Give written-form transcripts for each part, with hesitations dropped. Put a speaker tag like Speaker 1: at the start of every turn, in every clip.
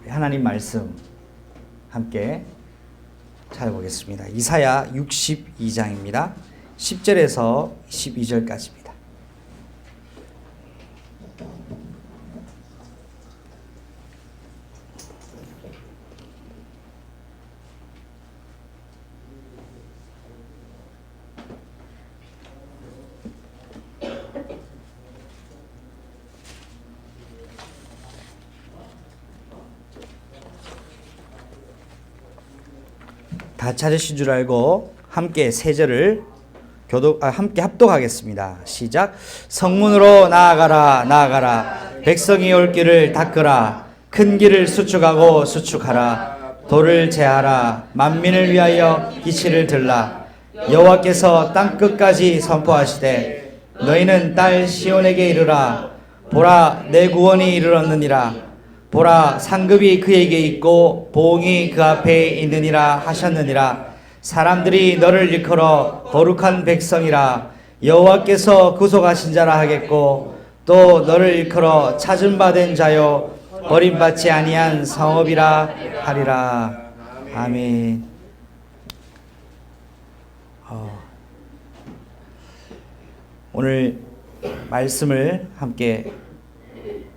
Speaker 1: 하나님 말씀 함께 찾아보겠습니다. 이사야 62장입니다. 10절에서 12절까지입니다. 다 찾으신 줄 알고 함께 세 절을 함께 합독하겠습니다. 시작. 성문으로 나아가라 나아가라 백성이 올 길을 닦으라 큰 길을 수축하고 수축하라 돌을 제하라 만민을 위하여 기치를 들라 여호와께서 땅 끝까지 선포하시되 너희는 딸 시온에게 이르라 보라 내 구원이 이르렀느니라 보라 상급이 그에게 있고 보응이 그 앞에 있느니라 하셨느니라 사람들이 너를 일컬어 거룩한 백성이라 여호와께서 구속하신 자라 하겠고 또 너를 일컬어 찾은 바 된 자요 버림받지 아니한 성읍이라 하리라. 아멘. 오늘 말씀을 함께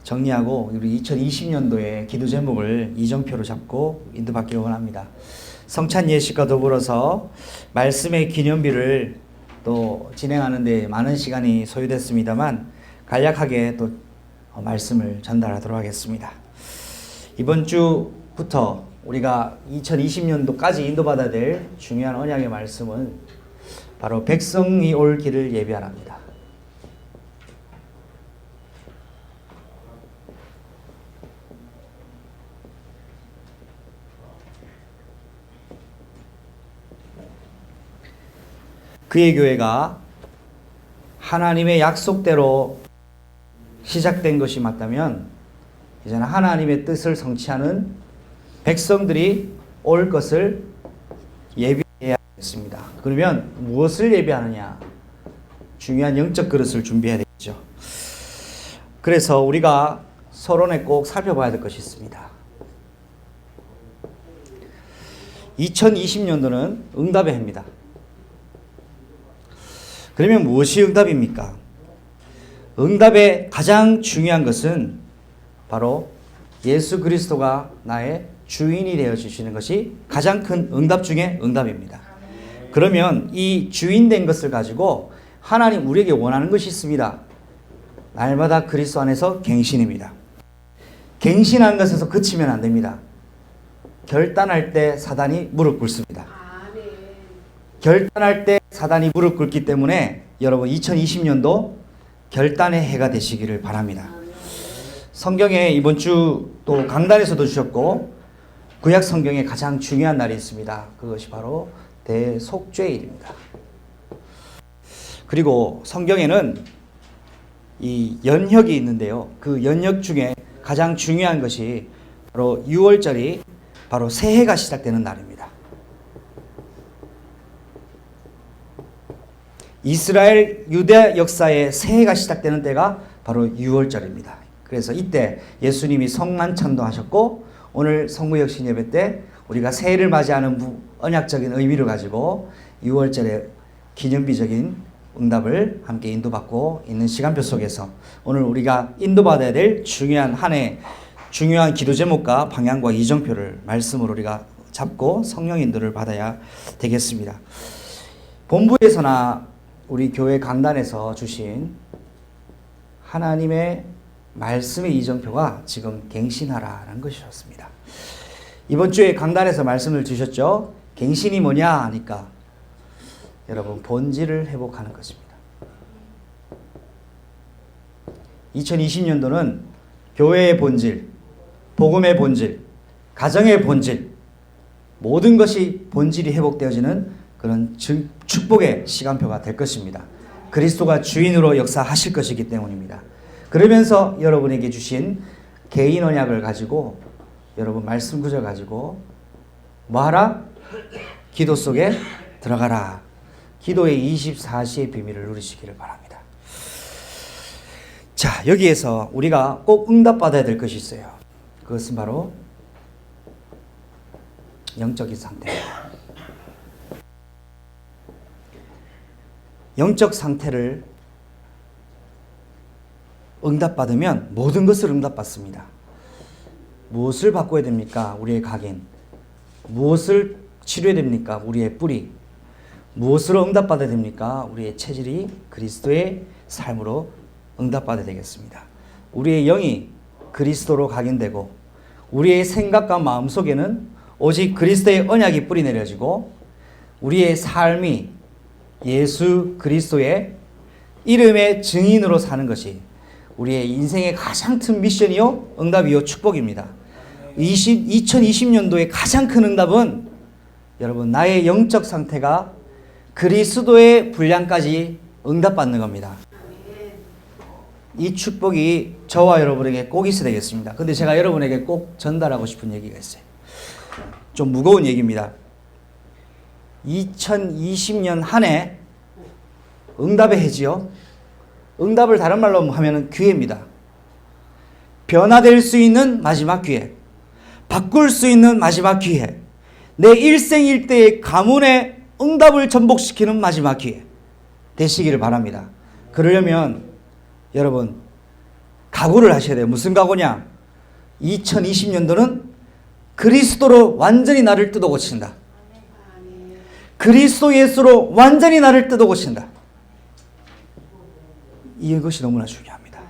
Speaker 1: 정리하고 우리 2020년도에 기도 제목을 이정표로 잡고 인도받기를 원합니다. 성찬 예식과 더불어서 말씀의 기념비를 또 진행하는 데 많은 시간이 소요됐습니다만 간략하게 또 말씀을 전달하도록 하겠습니다. 이번 주부터 우리가 2020년도까지 인도받아야 될 중요한 언약의 말씀은 바로 백성이 올 길을 예비하랍니다. 그의 교회가 하나님의 약속대로 시작된 것이 맞다면 이제는 하나님의 뜻을 성취하는 백성들이 올 것을 예비해야 하겠습니다. 그러면 무엇을 예비하느냐? 중요한 영적 그릇을 준비해야 되겠죠. 그래서 우리가 서론에 꼭 살펴봐야 될 것이 있습니다. 2020년도는 응답의 해입니다. 그러면 무엇이 응답입니까? 응답의 가장 중요한 것은 바로 예수 그리스도가 나의 주인이 되어 주시는 것이 가장 큰 응답 중에 응답입니다. 그러면 이 주인 된 것을 가지고 하나님 우리에게 원하는 것이 있습니다. 날마다 그리스도 안에서 갱신입니다. 갱신한 것에서 그치면 안 됩니다. 결단할 때 사단이 무릎 꿇습니다. 결단할 때 사단이 무릎 꿇기 때문에 여러분 2020년도 결단의 해가 되시기를 바랍니다. 성경에 이번 주 또 강단에서도 주셨고 구약 성경에 가장 중요한 날이 있습니다. 그것이 바로 대속죄일입니다. 그리고 성경에는 이 연혁이 있는데요. 그 연혁 중에 가장 중요한 것이 바로 6월절이 바로 새해가 시작되는 날입니다. 이스라엘 유대 역사의 새해가 시작되는 때가 바로 6월절입니다. 그래서 이때 예수님이 성만찬도 오늘 성구역신 예배 때 우리가 새해를 맞이하는 언약적인 의미를 가지고 6월절의 기념비적인 응답을 함께 인도받고 있는 시간표 속에서 오늘 우리가 인도받아야 될 중요한 한 해 중요한 기도 제목과 방향과 이정표를 말씀으로 우리가 잡고 성령 인도를 받아야 되겠습니다. 본부에서나 우리 교회 강단에서 주신 하나님의 말씀의 이정표가 지금 갱신하라는 것이었습니다. 이번 주에 강단에서 말씀을 주셨죠. 갱신이 뭐냐 하니까 여러분 본질을 회복하는 것입니다. 2020년도는 교회의 본질, 복음의 본질, 가정의 본질, 모든 것이 본질이 회복되어지는 그런 축복의 시간표가 될 것입니다. 그리스도가 주인으로 역사하실 것이기 때문입니다. 그러면서 여러분에게 주신 개인 언약을 가지고 여러분 말씀 구절 가지고 뭐하라? 기도 속에 들어가라. 기도의 24시의 비밀을 누리시기를 바랍니다. 자, 여기에서 우리가 꼭 응답받아야 될 것이 있어요. 그것은 바로 영적인 상태. 영적 상태를 응답받으면 모든 것을 응답받습니다. 무엇을 바꿔야 됩니까? 우리의 각인. 무엇을 치료해야 됩니까? 우리의 뿌리. 무엇으로 응답받아야 됩니까? 우리의 체질이 그리스도의 삶으로 응답받아야 되겠습니다. 우리의 영이 그리스도로 각인되고 우리의 생각과 마음속에는 오직 그리스도의 언약이 뿌리 내려지고 우리의 삶이 예수 그리스도의 이름의 증인으로 사는 것이 우리의 인생의 가장 큰 미션이요 응답이요 축복입니다. 2020년도의 가장 큰 응답은 여러분 나의 영적 상태가 그리스도의 분량까지 응답받는 겁니다. 이 축복이 저와 여러분에게 꼭 있어야 되겠습니다. 근데 제가 여러분에게 꼭 전달하고 싶은 얘기가 있어요. 좀 무거운 얘기입니다. 2020년 한 해 응답의 해지요. 응답을 다른 말로 하면 기회입니다. 변화될 수 있는 마지막 기회. 바꿀 수 있는 마지막 기회. 내 일생일대의 가문의 응답을 전복시키는 마지막 기회 되시기를 바랍니다. 그러려면 여러분 각오를 하셔야 돼요. 무슨 각오냐? 2020년도는 그리스도로 완전히 나를 뜯어 고친다. 그리스도 예수로 완전히 나를 뜯어 고친다. 이것이 너무나 중요합니다.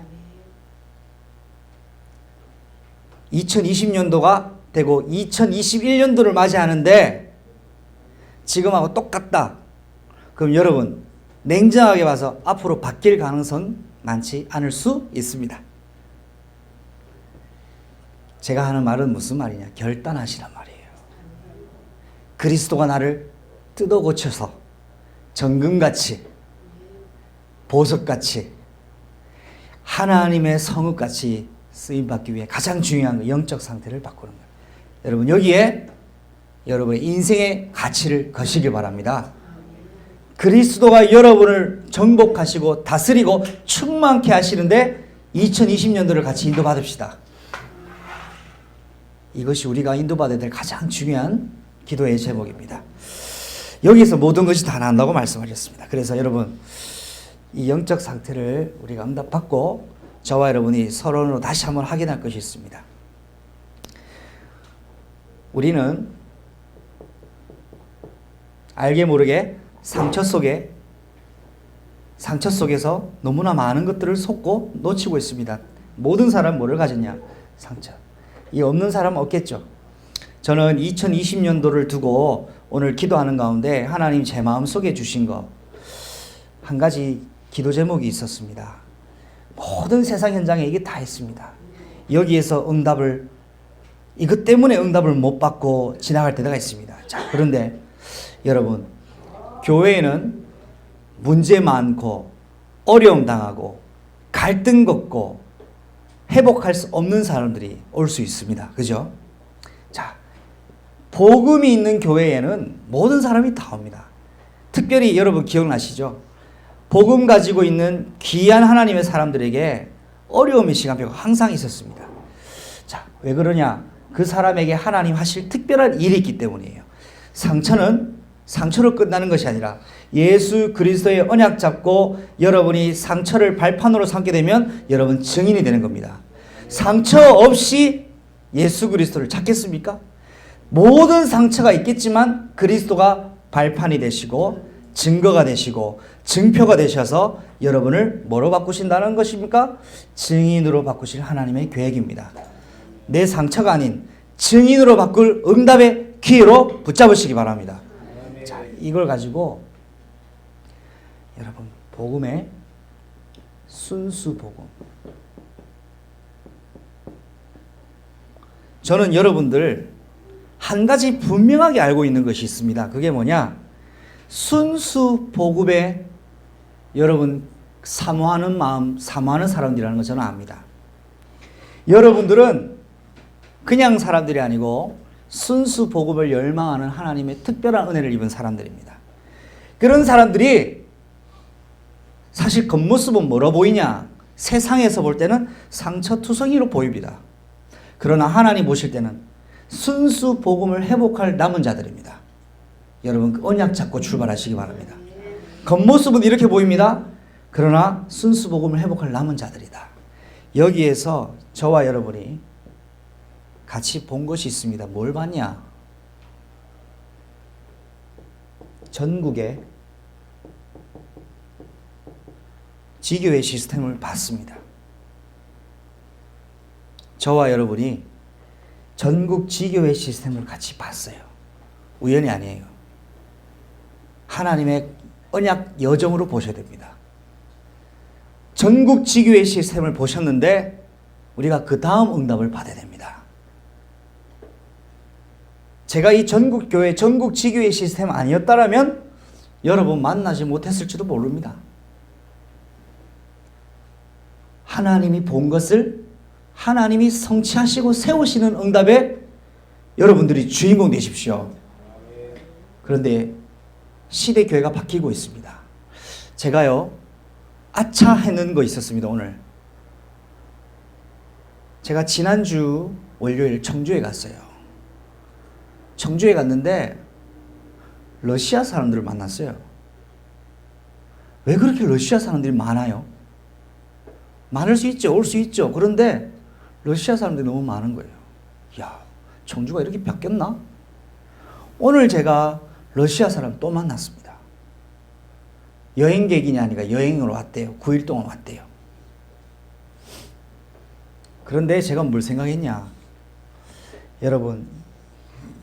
Speaker 1: 2020년도가 되고 2021년도를 맞이하는데 지금하고 똑같다. 그럼 여러분 냉정하게 봐서 앞으로 바뀔 가능성 많지 않을 수 있습니다. 제가 하는 말은 무슨 말이냐? 결단하시란 말이에요. 그리스도가 나를 뜯어 고쳐서 정금같이 보석같이 하나님의 성읍같이 쓰임받기 위해 가장 중요한 영적 상태를 바꾸는 거예요. 여러분 여기에 여러분의 인생의 가치를 거시기 바랍니다. 그리스도가 여러분을 정복하시고 다스리고 충만케 하시는데 2020년도를 같이 인도받읍시다. 이것이 우리가 인도받아야 될 가장 중요한 기도의 제목입니다. 여기서 모든 것이 다 나온다고 말씀하셨습니다. 그래서 여러분 이 영적 상태를 우리가 응답받고 저와 여러분이 서론으로 다시 한번 확인할 것이 있습니다. 우리는 알게 모르게 상처 속에서 너무나 많은 것들을 속고 놓치고 있습니다. 모든 사람 뭐를 가졌냐? 상처. 이 없는 사람은 없겠죠. 저는 2020년도를 두고 오늘 기도하는 가운데 하나님 제 마음속에 주신 거 한 가지 기도 제목이 있었습니다. 모든 세상 현장에 이게 다 있습니다. 여기에서 이것 때문에 응답을 못 받고 지나갈 때가 있습니다. 자, 그런데 여러분 교회에는 문제 많고 어려움 당하고 갈등 겪고 회복할 수 없는 사람들이 올 수 있습니다. 그죠? 자, 복음이 있는 교회에는 모든 사람이 다 옵니다. 특별히 여러분 기억나시죠? 복음 가지고 있는 귀한 하나님의 사람들에게 어려움의 시간표가 항상 있었습니다. 자, 왜 그러냐? 그 사람에게 하나님 하실 특별한 일이 있기 때문이에요. 상처는 상처로 끝나는 것이 아니라 예수 그리스도의 언약 잡고 여러분이 상처를 발판으로 삼게 되면 여러분 증인이 되는 겁니다. 상처 없이 예수 그리스도를 찾겠습니까? 모든 상처가 있겠지만 그리스도가 발판이 되시고 증거가 되시고 증표가 되셔서 여러분을 뭐로 바꾸신다는 것입니까? 증인으로 바꾸실 하나님의 계획입니다. 내 상처가 아닌 증인으로 바꿀 응답의 기회로 붙잡으시기 바랍니다. 자, 이걸 가지고 여러분 복음의 순수 복음. 저는 여러분들 한 가지 분명하게 알고 있는 것이 있습니다. 그게 뭐냐? 순수 복음에 여러분 사모하는 마음, 사모하는 사람들이라는 걸 저는 압니다. 여러분들은 그냥 사람들이 아니고 순수 복음을 열망하는 하나님의 특별한 은혜를 입은 사람들입니다. 그런 사람들이 사실 겉모습은 뭐로 보이냐? 세상에서 볼 때는 상처투성이로 보입니다. 그러나 하나님 보실 때는 순수 복음을 회복할 남은 자들입니다. 여러분 그 언약 잡고 출발하시기 바랍니다. 겉모습은 이렇게 보입니다. 그러나 순수 복음을 회복할 남은 자들이다. 여기에서 저와 여러분이 같이 본 것이 있습니다. 뭘 봤냐? 전국에 지교회 시스템을 봤습니다. 저와 여러분이 전국 지교회 시스템을 같이 봤어요. 우연이 아니에요. 하나님의 언약 여정으로 보셔야 됩니다. 전국 지교회 시스템을 보셨는데 우리가 그 다음 응답을 받아야 됩니다. 제가 이 전국 교회, 전국 지교회 시스템 아니었다라면 여러분 만나지 못했을지도 모릅니다. 하나님이 본 것을 하나님이 성취하시고 세우시는 응답에 여러분들이 주인공 되십시오. 그런데 시대 교회가 바뀌고 있습니다. 제가요, 아차 했는 거 있었습니다, 오늘. 제가 지난주 월요일 청주에 갔어요. 청주에 갔는데 러시아 사람들을 만났어요. 왜 그렇게 러시아 사람들이 많아요? 많을 수 있죠. 올 수 있죠. 그런데 러시아 사람들이 너무 많은 거예요. 야, 청주가 이렇게 바뀌었나? 오늘 제가 러시아 사람 또 만났습니다. 여행객이냐 아니라 여행으로 왔대요. 9일 동안 왔대요. 그런데 제가 뭘 생각했냐? 여러분,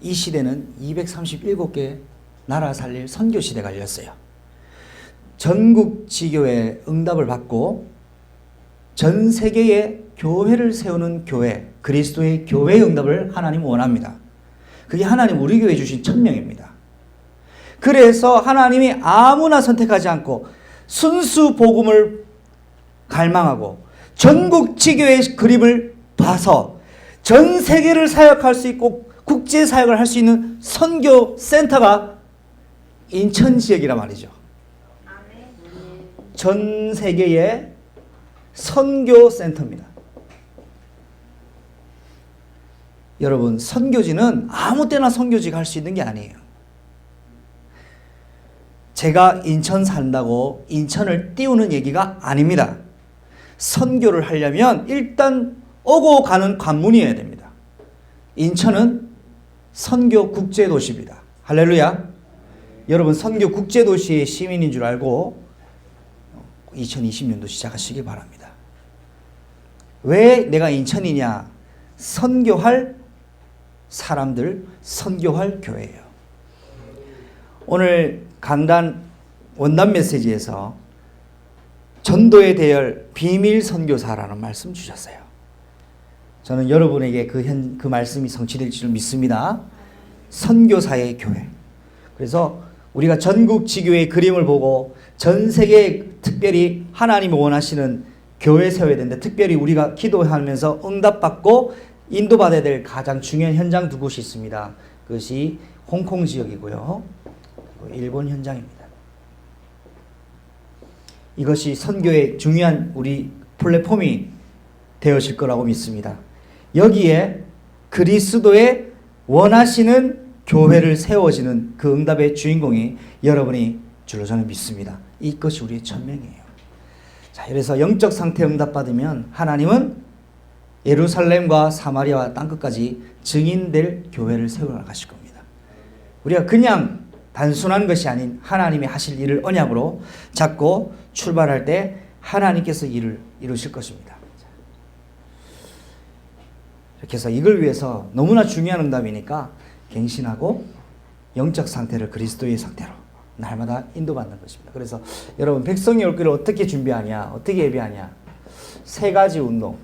Speaker 1: 이 시대는 237개 나라 살릴 선교 시대가 열렸어요. 전국 지교회 응답을 받고 전 세계에 교회를 세우는 교회, 그리스도의 교회의 응답을 하나님 원합니다. 그게 하나님 우리 교회에 주신 천명입니다. 그래서 하나님이 아무나 선택하지 않고 순수 복음을 갈망하고 전국 지교의 그림을 봐서 전 세계를 사역할 수 있고 국제 사역을 할 수 있는 선교 센터가 인천 지역이란 말이죠. 전 세계의 선교 센터입니다. 여러분, 선교지는 아무 때나 선교지가 할 수 있는 게 아니에요. 제가 인천 산다고 인천을 띄우는 얘기가 아닙니다. 선교를 하려면 일단 오고 가는 관문이어야 됩니다. 인천은 선교 국제도시입니다. 할렐루야. 여러분, 선교 국제도시의 시민인 줄 알고 2020년도 시작하시기 바랍니다. 왜 내가 인천이냐? 선교할 사람들, 선교할 교회예요. 오늘 강단 원단 메시지에서 전도의 대열 비밀 선교사라는 말씀 주셨어요. 저는 여러분에게 그 말씀이 성취될 줄 믿습니다. 선교사의 교회. 그래서 우리가 전국 지교회의 그림을 보고 전 세계에 특별히 하나님이 원하시는 교회 세워야 되는데, 특별히 우리가 기도하면서 응답받고 인도받아야 될 가장 중요한 현장 두 곳이 있습니다. 그것이 홍콩 지역이고요, 일본 현장입니다. 이것이 선교의 중요한 우리 플랫폼이 되어질 거라고 믿습니다. 여기에 그리스도의 원하시는 교회를 세워지는 그 응답의 주인공이 여러분이 줄로 저는 믿습니다. 이것이 우리의 천명이에요. 자, 그래서 영적 상태 응답받으면 하나님은 예루살렘과 사마리아와 땅끝까지 증인될 교회를 세워 나가실 겁니다. 우리가 그냥 단순한 것이 아닌 하나님이 하실 일을 언약으로 잡고 출발할 때 하나님께서 일을 이루실 것입니다. 이렇게 해서 이걸 위해서 너무나 중요한 응답이니까 갱신하고 영적 상태를 그리스도의 상태로 날마다 인도받는 것입니다. 그래서 여러분, 백성이 올 길을 어떻게 준비하냐, 어떻게 예배하냐, 세 가지 운동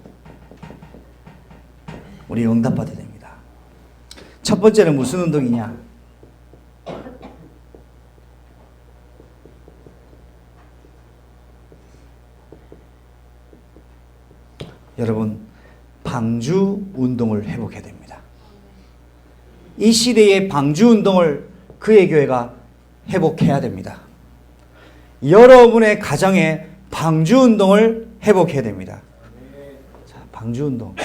Speaker 1: 우리 응답받아야 됩니다. 첫 번째는 무슨 운동이냐? 여러분, 방주 운동을 회복해야 됩니다. 이 시대의 방주 운동을 그의 교회가 회복해야 됩니다. 여러분의 가정에 방주 운동을 회복해야 됩니다. 자, 방주 운동.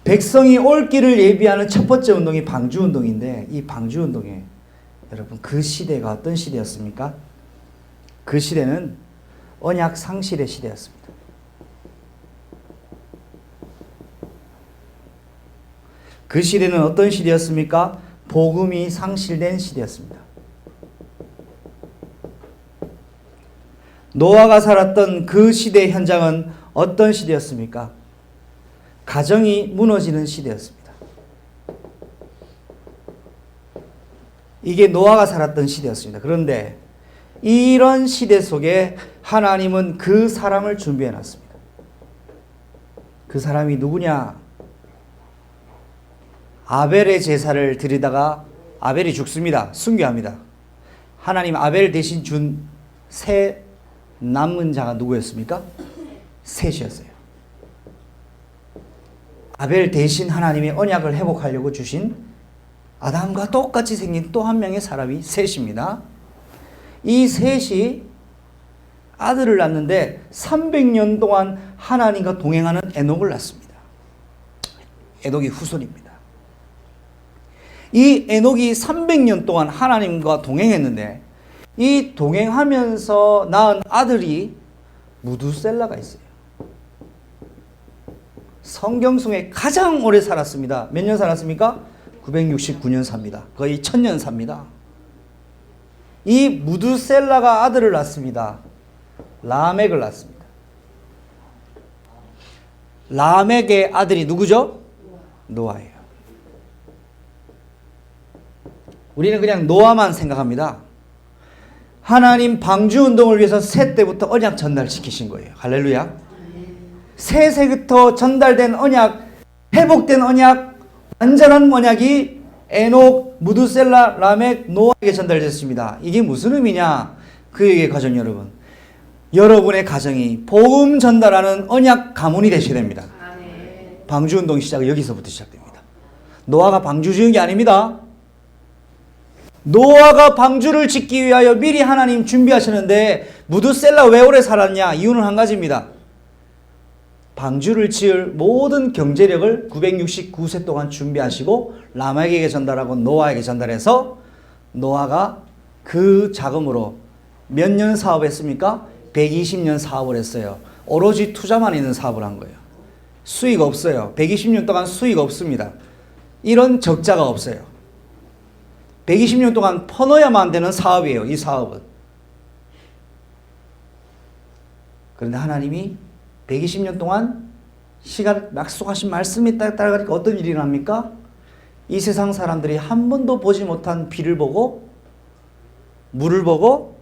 Speaker 1: 백성이 올 길을 예비하는 첫 번째 운동이 방주운동인데, 이 방주운동에 여러분 그 시대가 어떤 시대였습니까? 그 시대는 언약 상실의 시대였습니다. 그 시대는 어떤 시대였습니까? 복음이 상실된 시대였습니다. 노아가 살았던 그 시대의 현장은 어떤 시대였습니까? 가정이 무너지는 시대였습니다. 이게 노아가 살았던 시대였습니다. 그런데 이런 시대 속에 하나님은 그 사람을 준비해 놨습니다. 그 사람이 누구냐? 아벨의 제사를 드리다가 아벨이 죽습니다. 순교합니다. 하나님 아벨 대신 준 새 남은 자가 누구였습니까? 셋이었어요. 아벨 대신 하나님의 언약을 회복하려고 주신 아담과 똑같이 생긴 또 한 명의 사람이 셋입니다. 이 셋이 아들을 낳는데 300년 동안 하나님과 동행하는 에녹을 낳습니다. 에녹이 후손입니다. 이 에녹이 300년 동안 하나님과 동행했는데 이 동행하면서 낳은 아들이 무두셀라가 있어요. 성경 속에 가장 오래 살았습니다. 몇 년 살았습니까? 969년 삽니다. 거의 1000년 삽니다. 이 무두셀라가 아들을 낳습니다. 라멕을 낳습니다. 라멕의 아들이 누구죠? 노아예요. 우리는 그냥 노아만 생각합니다. 하나님 방주운동을 위해서 셋 때부터 언약 전달시키신 거예요. 할렐루야. 셋에부터 전달된 언약, 회복된 언약, 완전한 언약이 에녹, 무두셀라, 라멕, 노아에게 전달됐습니다. 이게 무슨 의미냐? 그에게 가정 여러분, 여러분의 가정이 복음 전달하는 언약 가문이 되셔야 됩니다. 방주운동 시작은 여기서부터 시작됩니다. 노아가 방주 지은 게 아닙니다. 노아가 방주를 짓기 위하여 미리 하나님 준비하시는데 무두셀라 왜 오래 살았냐? 이유는 한 가지입니다. 방주를 지을 모든 경제력을 969세 동안 준비하시고 라멕에게 전달하고 노아에게 전달해서 노아가 그 자금으로 몇 년 사업했습니까? 120년 사업을 했어요. 오로지 투자만 있는 사업을 한 거예요. 수익 없어요. 120년 동안 수익 없습니다. 이런 적자가 없어요. 120년 동안 퍼넣어야만 되는 사업이에요. 이 사업은. 그런데 하나님이 120년 동안 시간 약속하신 말씀에 따라가니까 어떤 일이 납니까? 이 세상 사람들이 한 번도 보지 못한 비를 보고 물을 보고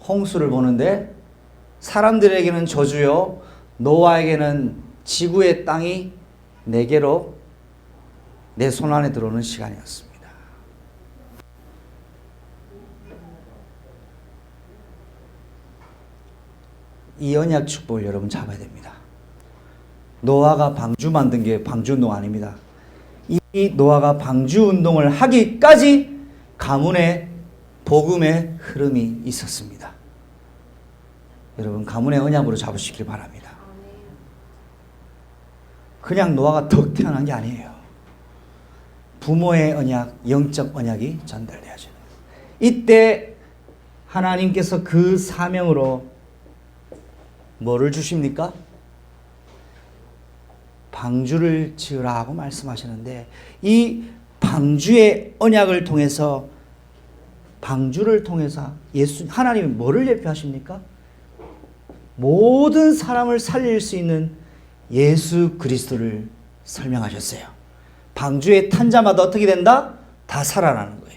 Speaker 1: 홍수를 보는데 사람들에게는 저주요, 노아에게는 지구의 땅이 내게로 내 손 안에 들어오는 시간이었습니다. 이 언약 축복을 여러분 잡아야 됩니다. 노아가 방주 만든 게 방주운동 아닙니다. 이 노아가 방주운동을 하기까지 가문의 복음의 흐름이 있었습니다. 여러분 가문의 언약으로 잡으시길 바랍니다. 그냥 노아가 덕 태어난 게 아니에요. 부모의 언약, 영적 언약이 전달되어져요. 이때 하나님께서 그 사명으로 뭐를 주십니까? 방주를 지으라 하고 말씀하시는데 이 방주의 언약을 통해서 방주를 통해서 하나님이 뭐를 예표하십니까? 모든 사람을 살릴 수 있는 예수 그리스도를 설명하셨어요. 방주에 탄 자마다 어떻게 된다? 다 살아나는 거예요.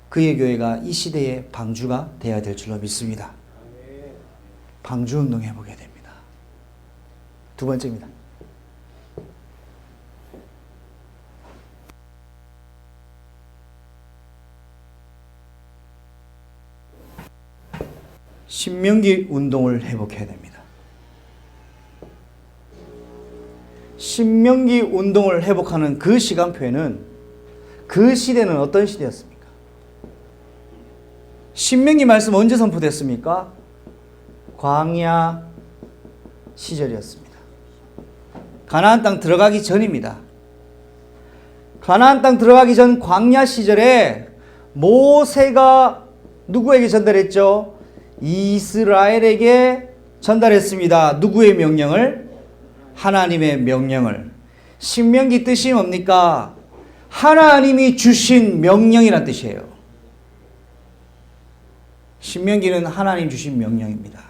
Speaker 1: 그의 교회가 이 시대의 방주가 되어야 될 줄로 믿습니다. 방주운동 해보게 됩니다. 두 번째입니다. 신명기 운동을 회복해야 됩니다. 신명기 운동을 회복하는 그 시간표에는 그 시대는 어떤 시대였습니까? 신명기 말씀 언제 선포됐습니까? 광야 시절이었습니다. 가나안 땅 들어가기 전입니다. 가나안 땅 들어가기 전 광야 시절에 모세가 누구에게 전달했죠? 이스라엘에게 전달했습니다. 누구의 명령을? 하나님의 명령을. 신명기 뜻이 뭡니까? 하나님이 주신 명령이란 뜻이에요. 신명기는 하나님 주신 명령입니다.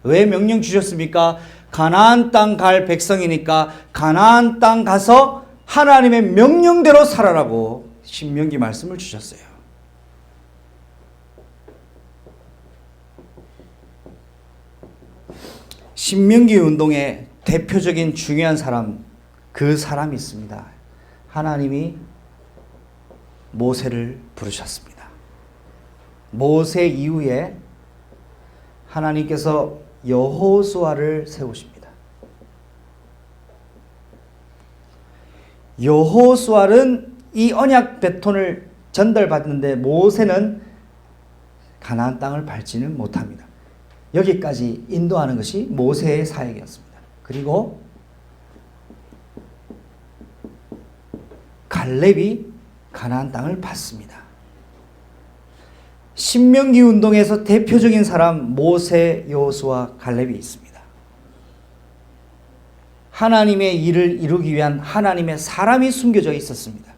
Speaker 1: 왜 명령 주셨습니까? 가나안 땅 갈 백성이니까 가나안 땅 가서 하나님의 명령대로 살아라고 신명기 말씀을 주셨어요. 신명기 운동의 대표적인 중요한 사람, 그 사람이 있습니다. 하나님이 모세를 부르셨습니다. 모세 이후에 하나님께서 여호수아를 세우십니다. 여호수아는 이 언약 베톤을 전달받는데 모세는 가나안 땅을 밟지는 못합니다. 여기까지 인도하는 것이 모세의 사역이었습니다. 그리고 갈렙이 가나안 땅을 받습니다. 신명기 운동에서 대표적인 사람 모세, 여호수아, 갈렙이 있습니다. 하나님의 일을 이루기 위한 하나님의 사람이 숨겨져 있었습니다.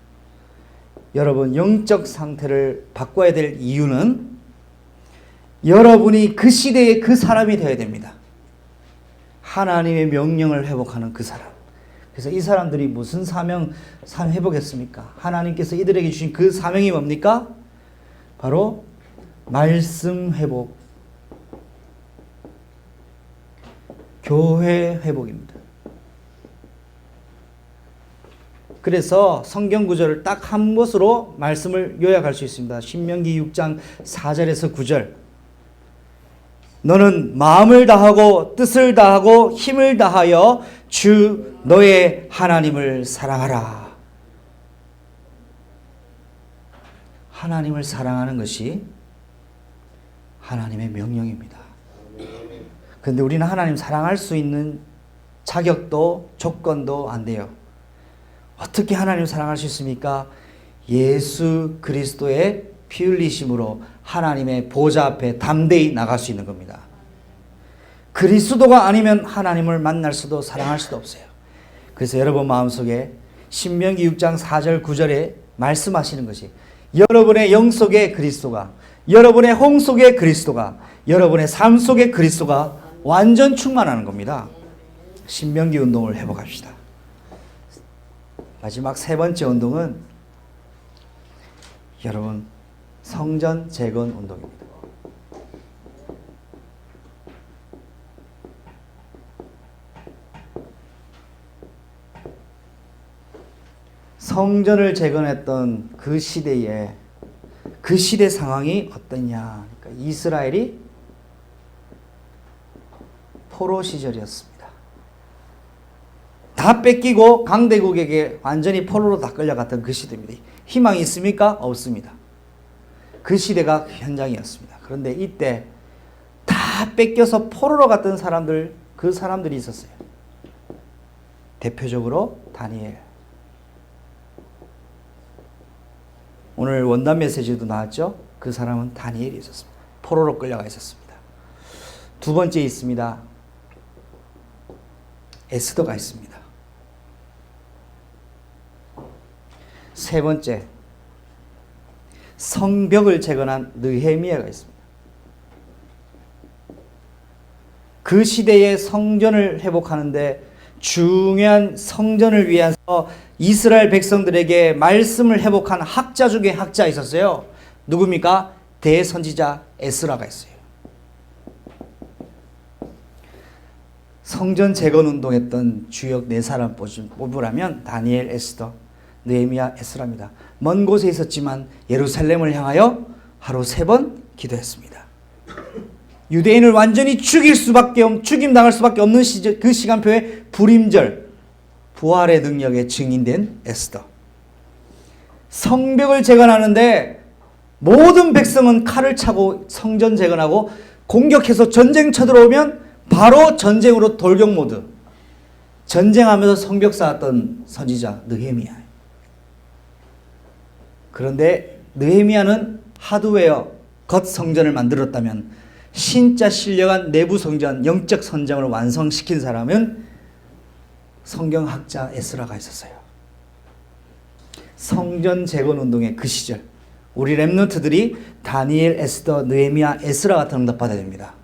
Speaker 1: 여러분, 영적 상태를 바꿔야 될 이유는 여러분이 그 시대의 그 사람이 되어야 됩니다. 하나님의 명령을 회복하는 그 사람. 그래서 이 사람들이 무슨 사명 회복했습니까? 하나님께서 이들에게 주신 그 사명이 뭡니까? 바로 말씀 회복, 교회 회복입니다. 그래서 성경 구절을 딱 한 것으로 말씀을 요약할 수 있습니다. 신명기 6장 4절에서 9절. 너는 마음을 다하고 뜻을 다하고 힘을 다하여 주 너의 하나님을 사랑하라. 하나님을 사랑하는 것이 하나님의 명령입니다. 그런데 우리는 하나님 사랑할 수 있는 자격도 조건도 안 돼요. 어떻게 하나님을 사랑할 수 있습니까? 예수 그리스도의 피 흘리심으로 하나님의 보좌 앞에 담대히 나갈 수 있는 겁니다. 그리스도가 아니면 하나님을 만날 수도 사랑할 수도 없어요. 그래서 여러분 마음속에 신명기 6장 4절 9절에 말씀하시는 것이 여러분의 영 속에 그리스도가, 여러분의 홍 속에 그리스도가, 여러분의 삶 속에 그리스도가 완전 충만하는 겁니다. 신명기 운동을 회복합시다. 마지막 세 번째 운동은 여러분 성전 재건 운동입니다. 성전을 재건했던 그 시대에 그 시대 상황이 어떠냐? 그러니까 이스라엘이 포로 시절이었습니다. 다 뺏기고 강대국에게 완전히 포로로 다 끌려갔던 그 시대입니다. 희망이 있습니까? 없습니다. 그 시대가 현장이었습니다. 그런데 이때 다 뺏겨서 포로로 갔던 사람들, 그 사람들이 있었어요. 대표적으로 다니엘. 오늘 원단 메시지도 나왔죠? 그 사람은 다니엘이 있었습니다. 포로로 끌려가 있었습니다. 두 번째 있습니다. 에스더가 있습니다. 세 번째, 성벽을 재건한 느헤미야가 있습니다. 그 시대의 성전을 회복하는데 중요한 성전을 위해서 이스라엘 백성들에게 말씀을 회복한 학자 중에 학자 있었어요. 누굽니까? 대선지자 에스라가 있어요. 성전 재건 운동했던 주역 네 사람 뽑으라면 다니엘, 에스더, 느헤미야, 에스라입니다. 먼 곳에 있었지만 예루살렘을 향하여 하루 3번 기도했습니다. 유대인을 완전히 죽임당할 수밖에 없는 시절, 그 시간표에 불임절, 부활의 능력에 증인된 에스더. 성벽을 재건하는데 모든 백성은 칼을 차고 성전 재건하고 공격해서 전쟁 쳐들어오면 바로 전쟁으로 돌격 모드. 전쟁하면서 성벽 쌓았던 선지자 느헤미야. 그런데 느헤미야는 하드웨어 겉 성전을 만들었다면 진짜 신령한 내부 성전, 영적 선장을 완성시킨 사람은 성경학자 에스라가 있었어요. 성전 재건 운동의 그 시절 우리 렘넌트들이 다니엘, 에스더, 느헤미야, 에스라 같은 응답 받아야 됩니다.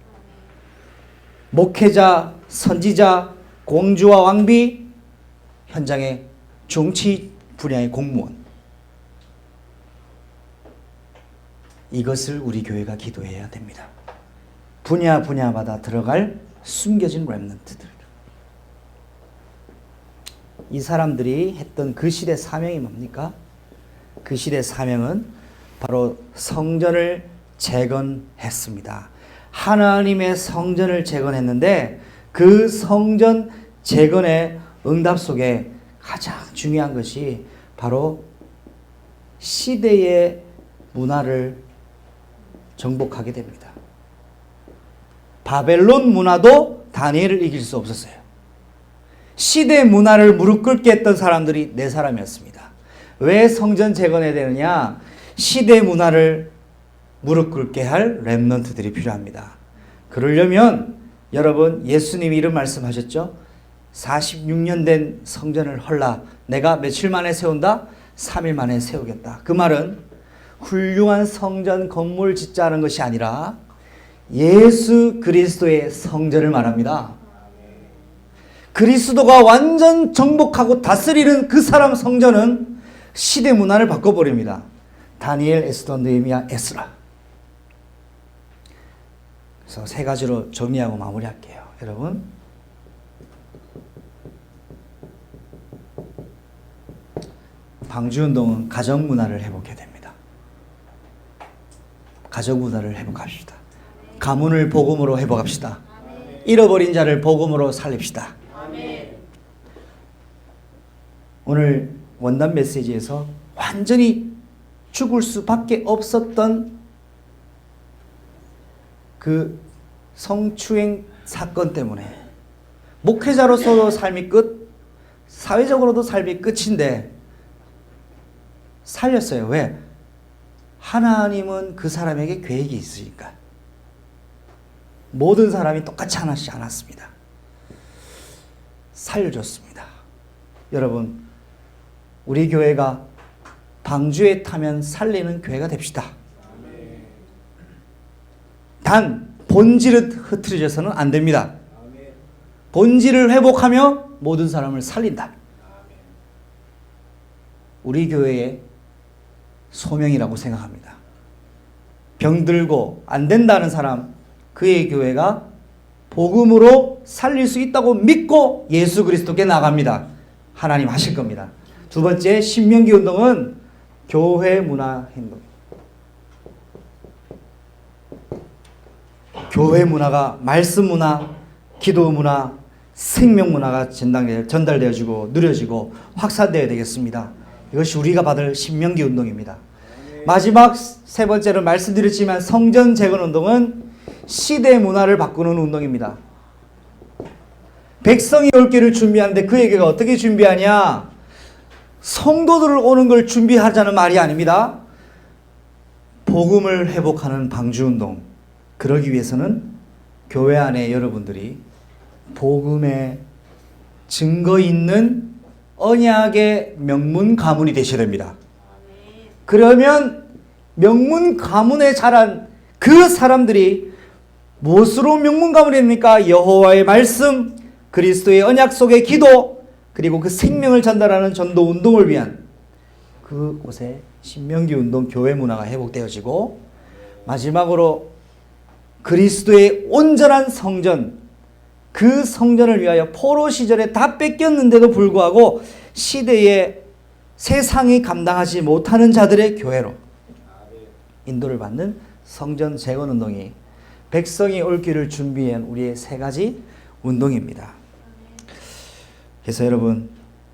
Speaker 1: 목회자, 선지자, 공주와 왕비, 현장의 정치 분야의 공무원. 이것을 우리 교회가 기도해야 됩니다. 분야마다 들어갈 숨겨진 렘넌트들. 이 사람들이 했던 그 시대 사명이 뭡니까? 그 시대 사명은 바로 성전을 재건했습니다. 하나님의 성전을 재건했는데 그 성전 재건의 응답 속에 가장 중요한 것이 바로 시대의 문화를 정복하게 됩니다. 바벨론 문화도 다니엘을 이길 수 없었어요. 시대 문화를 무릎 꿇게 했던 사람들이 네 사람이었습니다. 왜 성전 재건해야 되느냐? 시대 문화를 무릎 꿇게 할 렘넌트들이 필요합니다. 그러려면 여러분 예수님이 이런 말씀하셨죠? 46년 된 성전을 헐라 내가 며칠 만에 세운다? 3일 만에 세우겠다. 그 말은 훌륭한 성전 건물 짓자는 것이 아니라 예수 그리스도의 성전을 말합니다. 그리스도가 완전 정복하고 다스리는 그 사람 성전은 시대 문화를 바꿔버립니다. 다니엘, 에스더, 느헤미야, 에스라. 그래서 세 가지로 정리하고 마무리할게요. 여러분, 방주운동은 가정문화를 회복해야 됩니다. 가정문화를 회복합시다. 가문을 복음으로 회복합시다. 잃어버린 자를 복음으로 살립시다. 오늘 원단 메시지에서 완전히 죽을 수밖에 없었던 그 성추행 사건 때문에 목회자로서도 삶이 끝, 사회적으로도 삶이 끝인데 살렸어요. 왜? 하나님은 그 사람에게 계획이 있으니까. 모든 사람이 똑같이 하지 않았습니다. 살려줬습니다. 여러분, 우리 교회가 방주에 타면 살리는 교회가 됩시다. 단 본질을 흐트러져서는 안 됩니다. 본질을 회복하며 모든 사람을 살린다. 우리 교회의 소명이라고 생각합니다. 병들고 안 된다는 사람, 그의 교회가 복음으로 살릴 수 있다고 믿고 예수 그리스도께 나갑니다. 하나님 하실 겁니다. 두 번째, 신명기 운동은 교회 문화 행동. 교회 문화가 말씀 문화, 기도 문화, 생명 문화가 전달되어지고 누려지고 확산되어야 되겠습니다. 이것이 우리가 받을 신명기 운동입니다. 마지막 세 번째로 말씀드렸지만 성전 재건 운동은 시대 문화를 바꾸는 운동입니다. 백성이 올 길을 준비하는데 그에게가 어떻게 준비하냐? 성도들 오는 걸 준비하자는 말이 아닙니다. 복음을 회복하는 방주운동. 그러기 위해서는 교회 안에 여러분들이 복음의 증거 있는 언약의 명문 가문이 되셔야 됩니다. 그러면 명문 가문에 자란 그 사람들이 무엇으로 명문 가문이 됩니까? 여호와의 말씀, 그리스도의 언약 속의 기도, 그리고 그 생명을 전달하는 전도 운동을 위한 그곳에 신명기 운동 교회 문화가 회복되어지고, 마지막으로 그리스도의 온전한 성전, 그 성전을 위하여 포로 시절에 다 뺏겼는데도 불구하고 시대에 세상이 감당하지 못하는 자들의 교회로 인도를 받는 성전 재건 운동이 백성이 올 길을 준비한 우리의 세 가지 운동입니다. 그래서 여러분,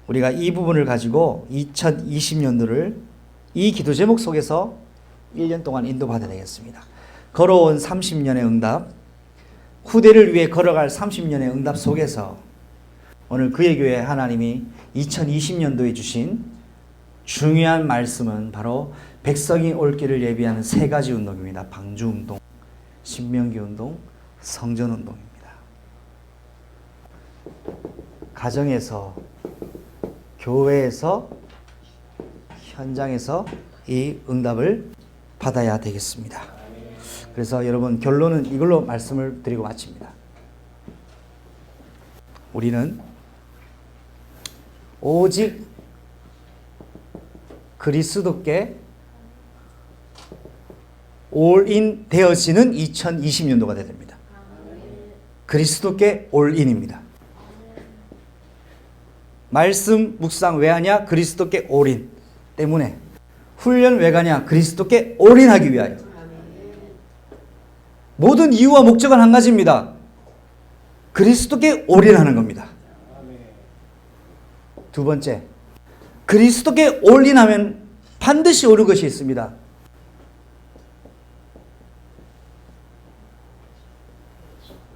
Speaker 1: 우리가 이 부분을 가지고 2020년도를 이 기도 제목 속에서 1년 동안 인도받아야 되겠습니다. 걸어온 30년의 응답, 후대를 위해 걸어갈 30년의 응답 속에서 오늘 그의 교회 하나님이 2020년도에 주신 중요한 말씀은 바로 백성이 올 길을 예비하는 세 가지 운동입니다. 방주운동, 신명기운동, 성전운동입니다. 가정에서, 교회에서, 현장에서 이 응답을 받아야 되겠습니다. 그래서 여러분, 결론은 이걸로 말씀을 드리고 마칩니다. 우리는 오직 그리스도께 올인 되어지는 2020년도가 되어야 됩니다. 그리스도께 올인입니다. 말씀 묵상 왜 하냐? 그리스도께 올인 때문에. 훈련 왜 가냐? 그리스도께 올인하기 위하여. 모든 이유와 목적은 한 가지입니다. 그리스도께 올인하는 겁니다. 두 번째, 그리스도께 올인하면 반드시 오는 것이 있습니다.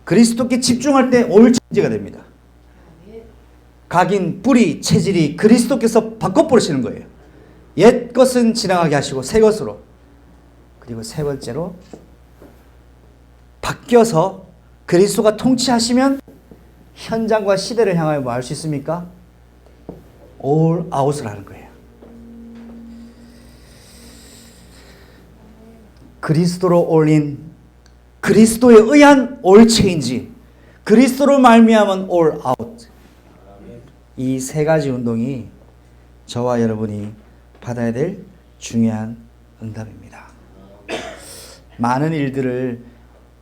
Speaker 1: 그리스도께 집중할 때 올 체인지가 됩니다. 각인, 뿌리, 체질이 그리스도께서 바꿔버리시는 거예요. 옛 것은 지나가게 하시고 새 것으로. 그리고 세 번째로 바뀌어서 그리스도가 통치하시면 현장과 시대를 향하여 뭐 할 수 있습니까? 올 아웃을 하는 거예요. 그리스도로 올인, 그리스도에 의한 올 체인지, 그리스도로 말미암은 올 아웃. 이 세 가지 운동이 저와 여러분이 받아야 될 중요한 응답입니다. 많은 일들을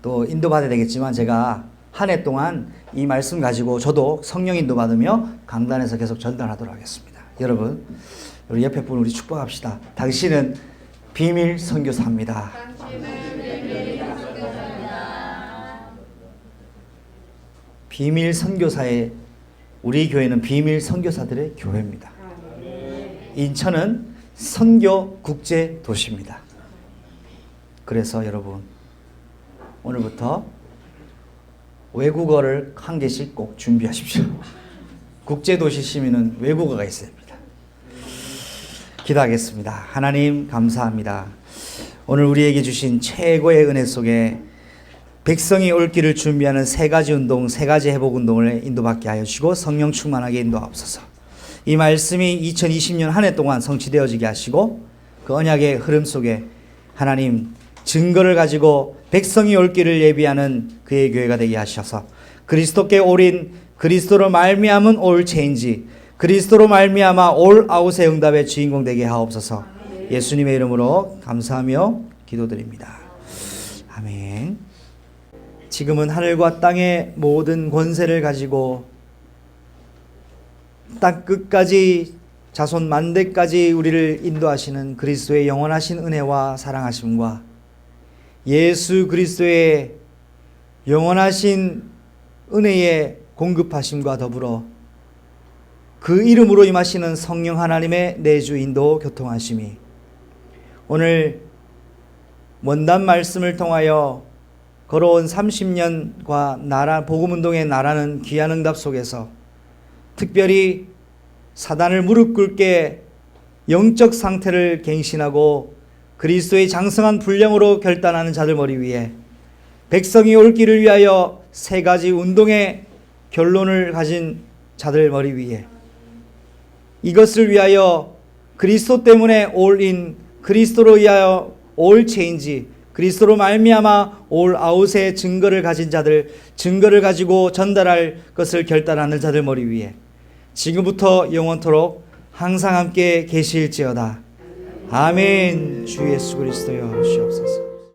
Speaker 1: 또 인도받아야 되겠지만 제가 한 해 동안 이 말씀 가지고 저도 성령 인도 받으며 강단에서 계속 전달하도록 하겠습니다. 여러분, 우리 옆에 분 우리 축복합시다. 당신은 비밀 선교사입니다. 비밀 선교사의 우리 교회는 비밀 선교사들의 교회입니다. 인천은 선교 국제 도시입니다. 그래서 여러분, 오늘부터 외국어를 한 개씩 꼭 준비하십시오. 국제 도시 시민은 외국어가 있어야 합니다. 기도하겠습니다. 하나님 감사합니다. 오늘 우리에게 주신 최고의 은혜 속에 백성이 올 길을 준비하는 세 가지 운동, 세 가지 회복 운동을 인도받게 하여 주시고 성령 충만하게 인도하옵소서. 이 말씀이 2020년 한 해 동안 성취되어지게 하시고 그 언약의 흐름 속에 하나님 증거를 가지고 백성이 올 길을 예비하는 그의 교회가 되게 하셔서 그리스도께 올인, 그리스도로 말미암은 올 체인지, 그리스도로 말미암아 올 아웃의 응답의 주인공 되게 하옵소서. 예수님의 이름으로 감사하며 기도드립니다. 아멘. 지금은 하늘과 땅의 모든 권세를 가지고 땅 끝까지 자손 만대까지 우리를 인도하시는 그리스도의 영원하신 은혜와 사랑하심과 예수 그리스도의 영원하신 은혜의 공급하심과 더불어 그 이름으로 임하시는 성령 하나님의 내주 인도 교통하심이 오늘 원단 말씀을 통하여 걸어온 30년과 나라 복음운동의 나라는 귀한 응답 속에서 특별히 사단을 무릎 꿇게 영적 상태를 갱신하고 그리스도의 장성한 분량으로 결단하는 자들 머리 위에 백성이 올 길을 위하여 세 가지 운동의 결론을 가진 자들 머리 위에 이것을 위하여 그리스도 때문에 올인, 그리스도로 위하여 올 체인지, 그리스도로 말미암아 올 아웃의 증거를 가진 자들, 증거를 가지고 전달할 것을 결단하는 자들 머리 위에 지금부터 영원토록 항상 함께 계실지어다. 아멘. 주 예수 그리스도여 주옵소서.